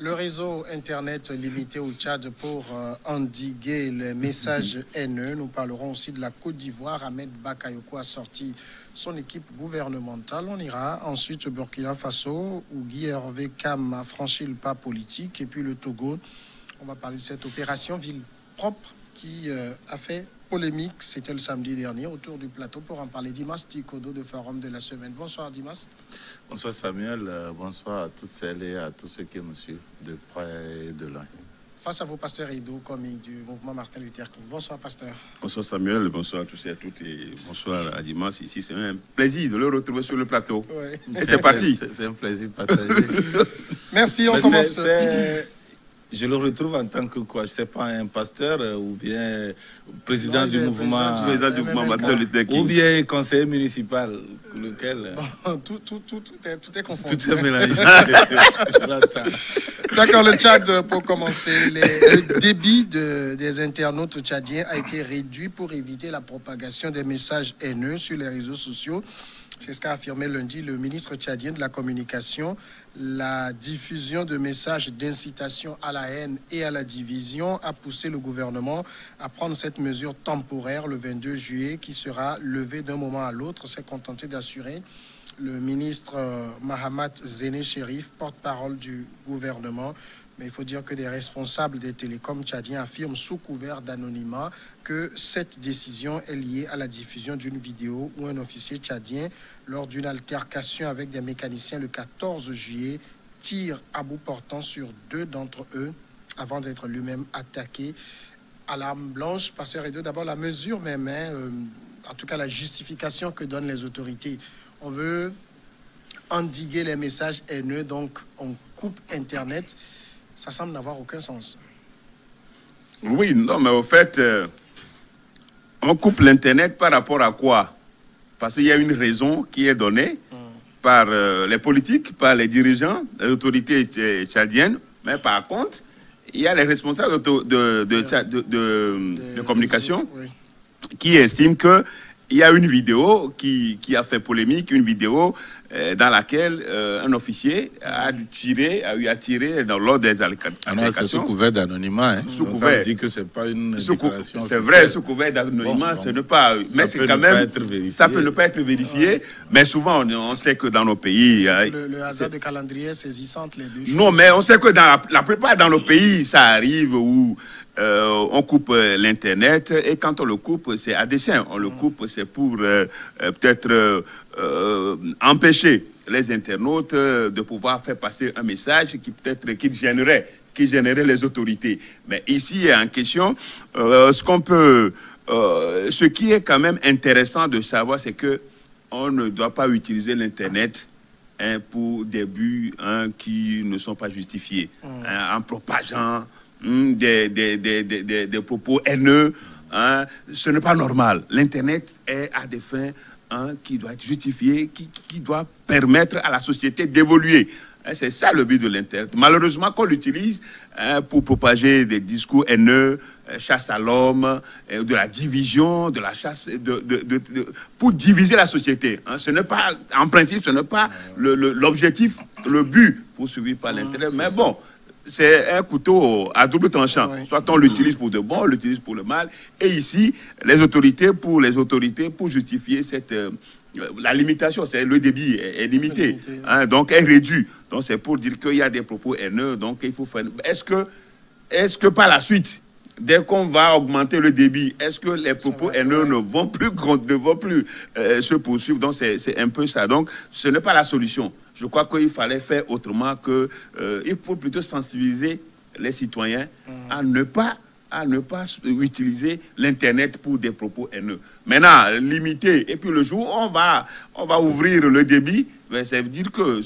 Le réseau Internet limité au Tchad pour endiguer les messages haineux. Nous parlerons aussi de la Côte d'Ivoire. Ahmed Bakayoko a sorti son équipe gouvernementale. On ira ensuite au Burkina Faso, où Guy Hervé Cam a franchi le pas politique. Et puis le Togo. On va parler de cette opération Ville propre qui a fait polémique. C'était le samedi dernier autour du plateau. Pour en parler, Dimas Tikodo de Forum de la Semaine. Bonsoir Dimas. Bonsoir Samuel, bonsoir à toutes celles et à tous ceux qui me suivent de près et de loin. Face à vos pasteurs Edo, comiques du mouvement Martin Luther King. Bonsoir pasteur. Bonsoir Samuel, bonsoir à tous et à toutes et bonsoir à Dimas. Ici, c'est un plaisir de le retrouver sur le plateau. Ouais. Et c'est parti. C'est un plaisir partagé. Merci, on commence. Je le retrouve en tant que quoi? Je ne sais pas, un pasteur ou bien président du mouvement. Président du mouvement Martin Luther King. Ou bien conseiller municipal. Lequel? Bon, tout est confondu. Tout est mélangé. D'accord, le Tchad, pour commencer. Le débit des internautes tchadiens a été réduit pour éviter la propagation des messages haineux sur les réseaux sociaux. C'est ce qu'a affirmé lundi le ministre tchadien de la Communication. La diffusion de messages d'incitation à la haine et à la division a poussé le gouvernement à prendre cette mesure temporaire le 22 juillet qui sera levée d'un moment à l'autre. C'est contenté d'assurer le ministre Mahamat Zéné Chérif, porte-parole du gouvernement. Mais il faut dire que des responsables des télécoms tchadiens affirment sous couvert d'anonymat que cette décision est liée à la diffusion d'une vidéo où un officier tchadien, lors d'une altercation avec des mécaniciens le 14 juillet, tire à bout portant sur 2 d'entre eux avant d'être lui-même attaqué à l'arme blanche. Pasteur Edo, d'abord la mesure même, en tout cas la justification que donnent les autorités. On veut endiguer les messages haineux, donc on coupe Internet. Ça semble n'avoir aucun sens. Oui, non, mais au fait, on coupe l'Internet par rapport à quoi? Parce qu'il y a une raison qui est donnée par les politiques, par les dirigeants, les autorités tchadiennes. Mais par contre, il y a les responsables de communication qui estiment que il y a une vidéo qui a fait polémique, une vidéo dans laquelle un officier a tiré lors des altercations. C'est sous couvert d'anonymat. Hein. Sous couvert. Ça veut dire que c'est pas une déclaration. C'est vrai, sous couvert d'anonymat, ce n'est pas. Mais c'est quand même. Ça peut ne pas être vérifié. Mais souvent, on sait que dans nos pays. Le hasard de calendrier saisissant les deux choses. Non, mais on sait que dans la plupart dans nos pays, ça arrive où. On coupe l'Internet et quand on le coupe, c'est à dessein. On le coupe, c'est pour peut-être empêcher les internautes de pouvoir faire passer un message qui peut-être qui gênerait les autorités. Mais ici, en question, ce qui est quand même intéressant de savoir, c'est que on ne doit pas utiliser l'Internet pour des buts qui ne sont pas justifiés, en propageant des propos haineux. Ce n'est pas normal. L'Internet est à des fins qui doivent être justifiées, qui doit permettre à la société d'évoluer. C'est ça le but de l'Internet. Malheureusement, qu'on l'utilise pour propager des discours haineux, chasse à l'homme, de la division, de la chasse, pour diviser la société. Ce n'est pas, en principe, ce n'est pas l'objectif, le but poursuivi par l'Internet. Mais bon, c'est un couteau à double tranchant. Oui. Soit on l'utilise pour de bon, on l'utilise pour le mal. Et ici, les autorités, pour justifier la limitation, c'est le débit est limité, donc est réduit. Donc c'est pour dire qu'il y a des propos haineux. Donc il faut faire. Est-ce que par la suite, dès qu'on va augmenter le débit, est-ce que les propos haineux ne vont plus se poursuivre? Donc c'est un peu ça. Donc ce n'est pas la solution. Je crois qu'il fallait faire autrement que il faut plutôt sensibiliser les citoyens à ne pas utiliser l'Internet pour des propos haineux. Maintenant, limiter, et puis le jour où on va ouvrir le débit, ben, ça veut dire que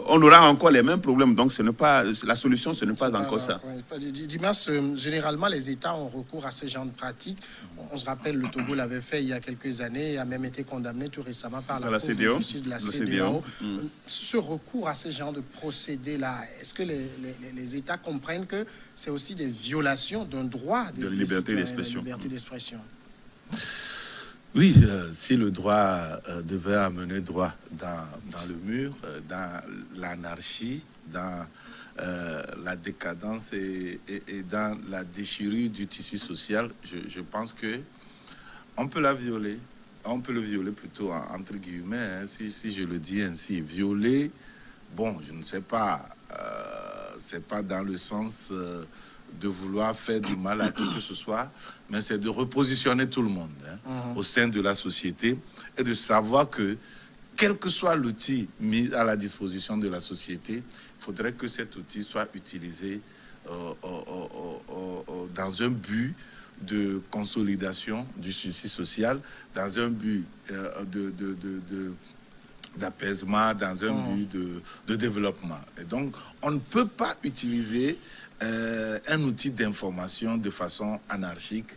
on aura encore les mêmes problèmes. Donc ce n'est pas la solution, ce n'est pas encore ça. Dimas, généralement, les États ont recours à ce genre de pratiques. On se rappelle, le Togo l'avait fait il y a quelques années et a même été condamné tout récemment par la Cour de justice de la CEDEAO. Ce recours à ce genre de procédé-là, est-ce que les États comprennent que c'est aussi des violations d'un droit de liberté d'expression? Oui, si le droit devait amener droit dans le mur, dans l'anarchie, dans la décadence et dans la déchirure du tissu social, je pense que on peut la violer. On peut le violer plutôt entre guillemets, hein, si je le dis ainsi. Violer, bon, je ne sais pas, c'est pas dans le sens de vouloir faire du mal à qui que ce soit, mais c'est de repositionner tout le monde au sein de la société et de savoir que, quel que soit l'outil mis à la disposition de la société, il faudrait que cet outil soit utilisé dans un but de consolidation du souci social, dans un but d'apaisement, dans un but de développement. Et donc, on ne peut pas utiliser un outil d'information de façon anarchique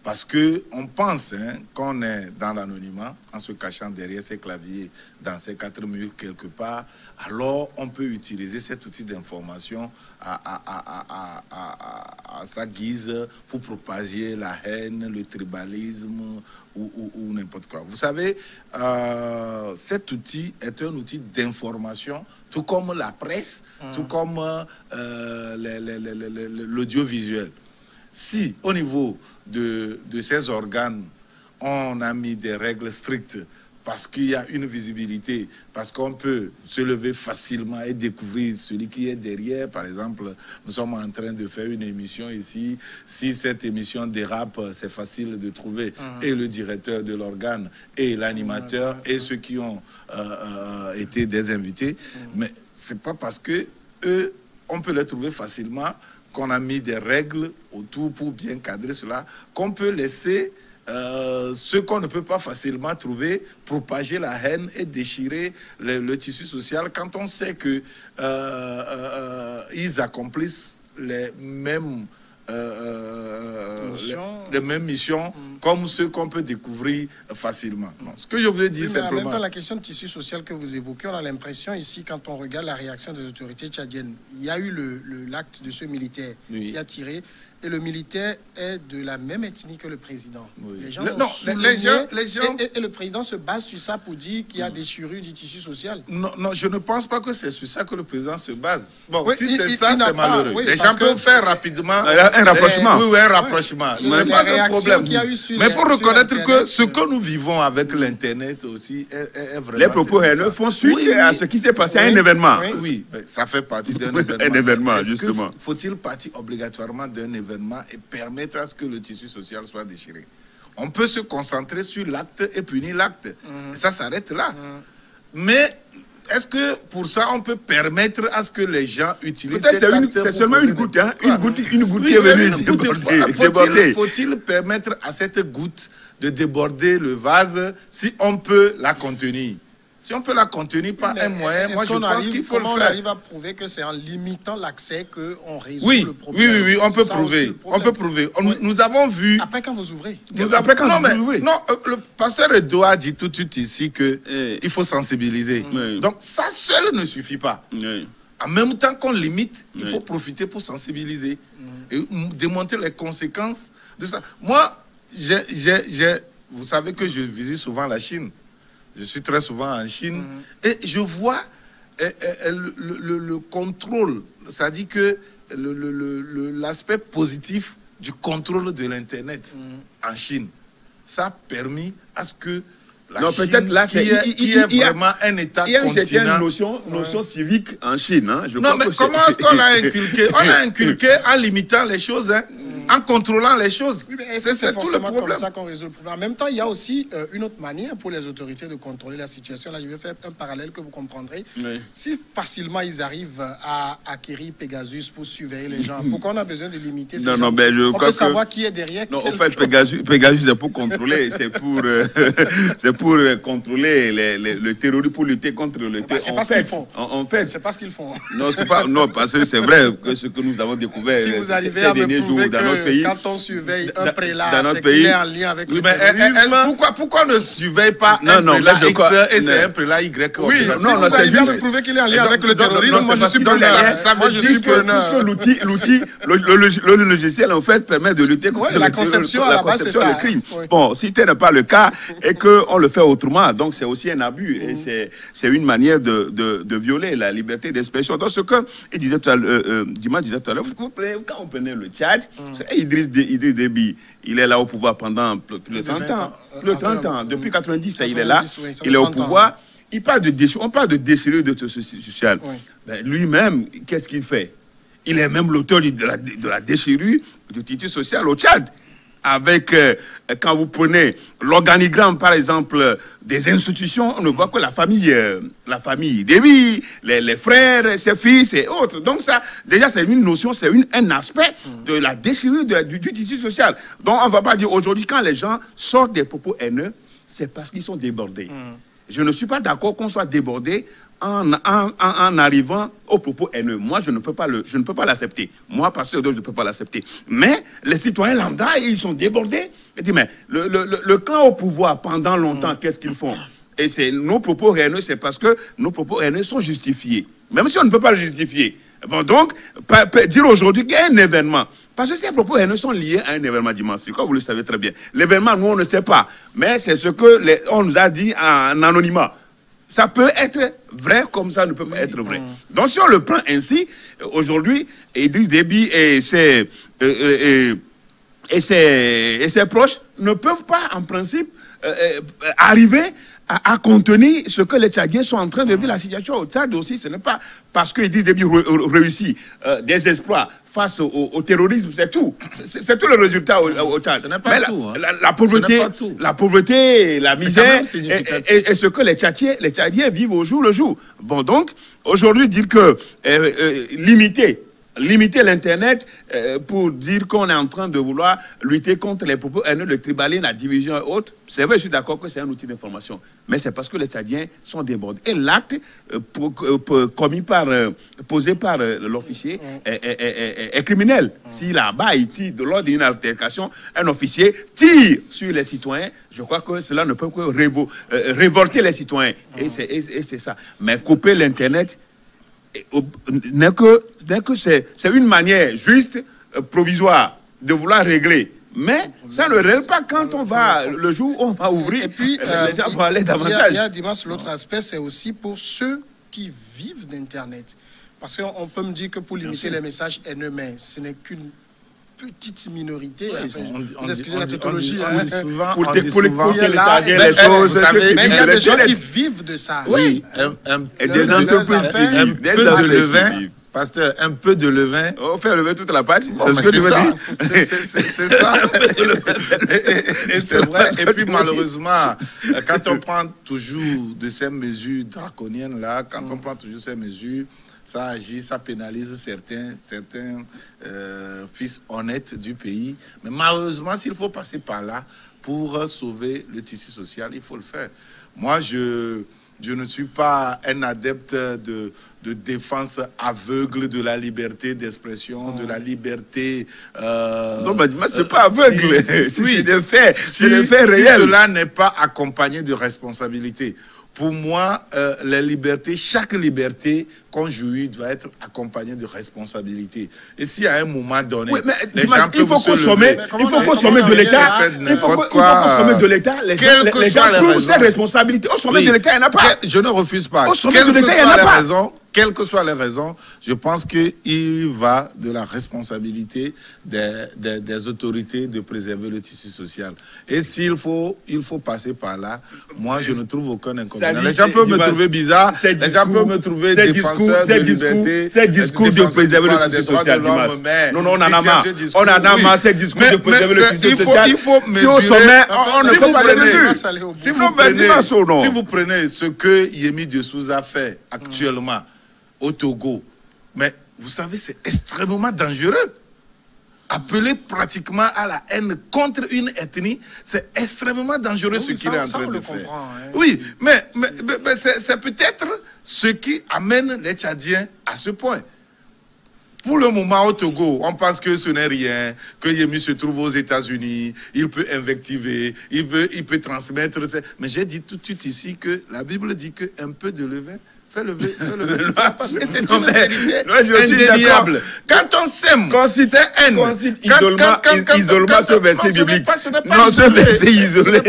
parce qu'on pense qu'on est dans l'anonymat en se cachant derrière ses claviers dans ces 4 murs quelque part. Alors, on peut utiliser cet outil d'information à sa guise pour propager la haine, le tribalisme ou n'importe quoi. Vous savez, cet outil est un outil d'information, tout comme la presse, tout comme l'audiovisuel. Si, au niveau de ces organes, on a mis des règles strictes parce qu'il y a une visibilité, parce qu'on peut se lever facilement et découvrir celui qui est derrière. Par exemple, nous sommes en train de faire une émission ici. Si cette émission dérape, c'est facile de trouver et le directeur de l'organe et l'animateur et ceux qui ont été des invités. Mais c'est pas parce que eux, on peut les trouver facilement qu'on a mis des règles autour pour bien cadrer cela, qu'on peut laisser ceux qu'on ne peut pas facilement trouver propager la haine et déchirer le tissu social quand on sait que ils accomplissent les mêmes missions comme ceux qu'on peut découvrir facilement. Non, ce que je veux dire simplement... En même temps, la question de tissu social que vous évoquez, on a l'impression ici, quand on regarde la réaction des autorités tchadiennes, il y a eu l'acte de ce militaire qui a tiré, et le militaire est de la même ethnie que le président. Les gens et le président se base sur ça pour dire qu'il y a déchirure du tissu social. Non, je ne pense pas que c'est sur ça que le président se base. Bon, si c'est ça, c'est malheureux. Les gens peuvent faire rapidement un rapprochement. Un rapprochement. C'est pas un problème. Mais il faut reconnaître que ce que nous vivons avec l'Internet aussi est vraiment... Les propos haineux font suite à ce qui s'est passé à un événement. Oui, ça fait partie d'un événement. Un événement, justement. Faut-il partir obligatoirement d'un événement et permettre à ce que le tissu social soit déchiré? On peut se concentrer sur l'acte et punir l'acte. Ça s'arrête là. Mais est-ce que pour ça, on peut permettre à ce que les gens utilisent cet acte? C'est seulement une goutte, hein? Une goutte qui est venue déborder. Faut-il permettre à cette goutte de déborder le vase si on peut la contenir? Si on peut la contenir par un moyen, moi je pense qu'il faut le faire. On arrive à prouver que c'est en limitant l'accès qu'on résout le problème. Oui, on peut prouver. On peut prouver. Nous avons vu... Après quand vous ouvrez. Non, le pasteur Edo a dit tout de suite ici qu'il faut sensibiliser. Donc ça seul ne suffit pas. En même temps qu'on limite, il faut profiter pour sensibiliser et démontrer les conséquences de ça. Moi, vous savez que je visite souvent la Chine. Je suis très souvent en Chine et je vois le contrôle, c'est-à-dire que l'aspect positif du contrôle de l'Internet en Chine. Ça a permis à ce que la Chine, qui est vraiment un État continent... Il y a une certaine notion civique en Chine. Hein. Comment est-ce qu'on l'a inculqué? On l'a inculqué en limitant les choses, en contrôlant les choses. Oui, c'est tout le problème. Comme ça qu'on résout le problème. En même temps, il y a aussi une autre manière pour les autorités de contrôler la situation. Là, je vais faire un parallèle que vous comprendrez. Si facilement ils arrivent à acquérir Pegasus pour surveiller les gens, pourquoi on a besoin de limiter ces gens? On peut savoir qui est derrière. Non, en fait, Pegasus c'est pour contrôler, c'est pour contrôler le terrorisme, pour lutter contre le terrorisme. C'est pas ce qu'ils font. En fait, c'est pas ce qu'ils font. Non, parce que c'est vrai que ce que nous avons découvert si vous arrivez à me prouver que pays. Quand on surveille un prélat, dans notre c'est qu'il pays. est en lien avec le Oui, mais terrorisme. pourquoi on ne surveille pas Non, un non, prélat mais je X crois- et c'est non. un prélat Y? Oui, Non, si non, vous c'est arrivez à juste- me prouver qu'il est en lien Donc, avec le donc, terrorisme, donc, moi je c'est suis parce qu'il est preneur. en lien. Ça veut Moi je dire suis que- preneur. Le logiciel, en fait, permet de lutter contre Ouais, la conception, à la base, c'est ça, le crime. hein. Oui. Bon, si tel n'est pas le cas et qu'on le fait autrement, donc c'est aussi un abus. Et c'est une manière de violer la liberté d'expression. Donc, ce que Dimas disait tout à l'heure, quand on prenait le Tchad, c'est Idriss Déby, il est là au pouvoir pendant plus de 30 ans. Plus de 30 ans. Depuis 90, il est là. 90, oui, ça fait Il est au 30 ans. pouvoir. On parle de déchirure de social. Oui. Ben, lui-même, qu'est-ce qu'il fait? Il est même l'auteur de la déchirure du tissu social au Tchad. Avec, quand vous prenez l'organigramme, par exemple, des institutions, on ne voit que la famille Déby, les frères, ses fils et autres. Donc ça, déjà, c'est une notion, c'est un aspect de la déchirure du tissu social. Donc on ne va pas dire aujourd'hui, quand les gens sortent des propos haineux, c'est parce qu'ils sont débordés. Je ne suis pas d'accord qu'on soit débordé en arrivant aux propos haineux. Moi, je ne peux pas l'accepter. Moi, pasteur, je ne peux pas l'accepter. Mais les citoyens lambda, ils sont débordés. Je dis, mais le clan au pouvoir, pendant longtemps, qu'est-ce qu'ils font? Et c'est nos propos haineux, c'est parce que nos propos haineux sont justifiés. Même si on ne peut pas le justifier. Bon, donc, dire aujourd'hui qu'il y a un événement, parce que ces propos haineux sont liés à un événement dimanche, comme vous le savez très bien. L'événement, nous, on ne sait pas. Mais c'est ce que on nous a dit en anonymat. Ça peut être vrai comme ça ne peut pas être vrai. Donc, si on le prend ainsi, aujourd'hui, Idriss Déby et ses proches ne peuvent pas, en principe, arriver à contenir ce que les Tchadiens sont en train de vivre. La situation au Tchad aussi, ce n'est pas parce que Idriss Déby réussit des exploits face au terrorisme, c'est tout. C'est tout le résultat au Tchad. Ce n'est pas tout. Hein. La pauvreté, Ce n'est pas tout. la pauvreté, la C'est misère, quand même significatif. et ce que les Tchadiens vivent au jour le jour. Bon, donc, aujourd'hui, dire que limiter l'Internet pour dire qu'on est en train de vouloir lutter contre les propos haineux, le tribalisme, la division et autres, c'est vrai, je suis d'accord que c'est un outil d'information. Mais c'est parce que les Tchadiens sont débordés. Et l'acte posé par l'officier est criminel. Si là-bas, il tire lors d'une altercation, un officier tire sur les citoyens, je crois que cela ne peut que révolter les citoyens. Et c'est ça. Mais couper l'Internet, n'est que c'est une manière juste, provisoire, de vouloir régler. Mais ça ne règle pas quand on va, le jour où on va ouvrir, Et puis, les gens vont aller il davantage. y a Dimas, l'autre aspect, c'est aussi pour ceux qui vivent d'Internet. Parce qu'on peut me dire que pour limiter les messages haineux, mais ce n'est qu'une petite minorité. Enfin, vous excusez la tautologie. On dit souvent, Pour on dit souvent- télécharger Mais, les choses, vous savez, Mais il y a des gens qui Internet. vivent de ça. Oui, Et des leurs entreprises affaires, qui un vivent, peu des de entreprises levain, qui vivent. pasteur, un peu de levain. On fait lever toute la pâte. Bon, C'est mais ce que tu c'est veux ça. dire. C'est ça. Et c'est vrai. Et puis malheureusement, quand on prend toujours de ces mesures draconiennes là, quand on prend toujours ces mesures, ça agit, ça pénalise certains fils honnêtes du pays. Mais malheureusement, s'il faut passer par là pour sauver le tissu social, il faut le faire. Moi, je ne suis pas un adepte de défense aveugle de la liberté d'expression, de la liberté... Non, mais c'est pas aveugle. oui. C'est des faits. Si, C'est des faits si réels. cela n'est pas accompagné de responsabilité. Pour moi, les libertés, chaque liberté qu'on jouit doit être accompagnée de responsabilité. Et si à un moment donné, Oui, mais les dis-moi, gens il faut peuvent se consommer, lever, il faut consommer de l'État. Il faut consommer de l'État. Les gens trouvent ces responsabilités. Au sommet de l'État, il n'y en a pas. Je ne refuse pas. Au sommet de l'État, il n'y en a pas. Quelles que soient les raisons, je pense qu'il va de la responsabilité des autorités de préserver le tissu social. Et s'il faut passer par là, moi, je ne trouve aucun inconvénient. Les gens peuvent me trouver bizarre, les gens peuvent me trouver défenseur de liberté. C'est discours de préserver le tissu social, Dimas. Non, on en a marre. On en a marre, ces discours de préserver le tissu social. Il faut mesurer. Si au sommet, on ne peut pas les mesures. Si vous prenez ce que Yemi de Souza fait actuellement au Togo, mais vous savez, c'est extrêmement dangereux. Appeler pratiquement à la haine contre une ethnie, c'est extrêmement dangereux ce qu'il est en train de faire. Oui, mais c'est peut-être ce qui amène les Tchadiens à ce point. Pour le moment, au Togo, on pense que ce n'est rien, que Yemi se trouve aux États-Unis, il peut invectiver, il peut transmettre. Mais j'ai dit tout de suite ici que la Bible dit qu'un peu de levain fait lever tout le et c'est une vérité indéniable. Quand on s'aime, c'est haine. Isolement ce verset biblique. Non, ce verset isolé.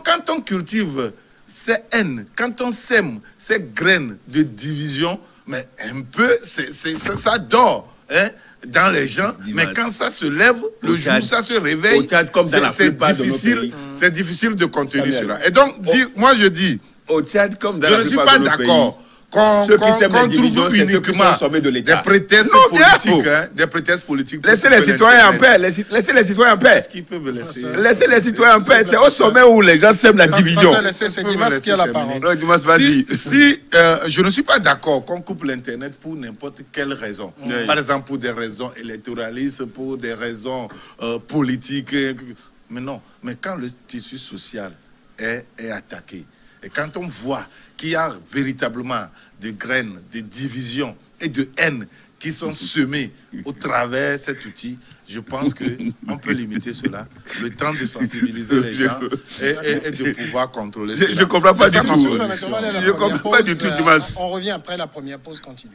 Quand on cultive ces haines, quand on sème ces graines de division, mais un peu, ça dort dans les gens. Mais quand ça se lève, le jour où ça se réveille, c'est difficile de contenir cela. Et donc, moi je dis, au Tchad, comme dans je ne suis pas d'accord qu'on trouve uniquement des prétextes politiques. Des prétextes politiques. Laissez les citoyens en paix. Laissez les citoyens en paix. Est-ce qu'ils peuvent laisser? Laissez les citoyens en paix. C'est au sommet où les gens sèment la division. C'est Dimas qui a la parole. Je ne suis pas d'accord qu'on coupe l'Internet pour n'importe quelle raison. Par exemple, pour des raisons électoralistes, pour des raisons politiques. Mais non. Mais quand le tissu social est attaqué, et quand on voit qu'il y a véritablement des graines, des divisions et de haine qui sont semées au travers de cet outil, je pense qu'on peut limiter cela, le temps de sensibiliser les gens et de pouvoir contrôler cela. Je ne comprends pas du tout. Je ne comprends pas du tout, Dimas. On revient après la première pause continue.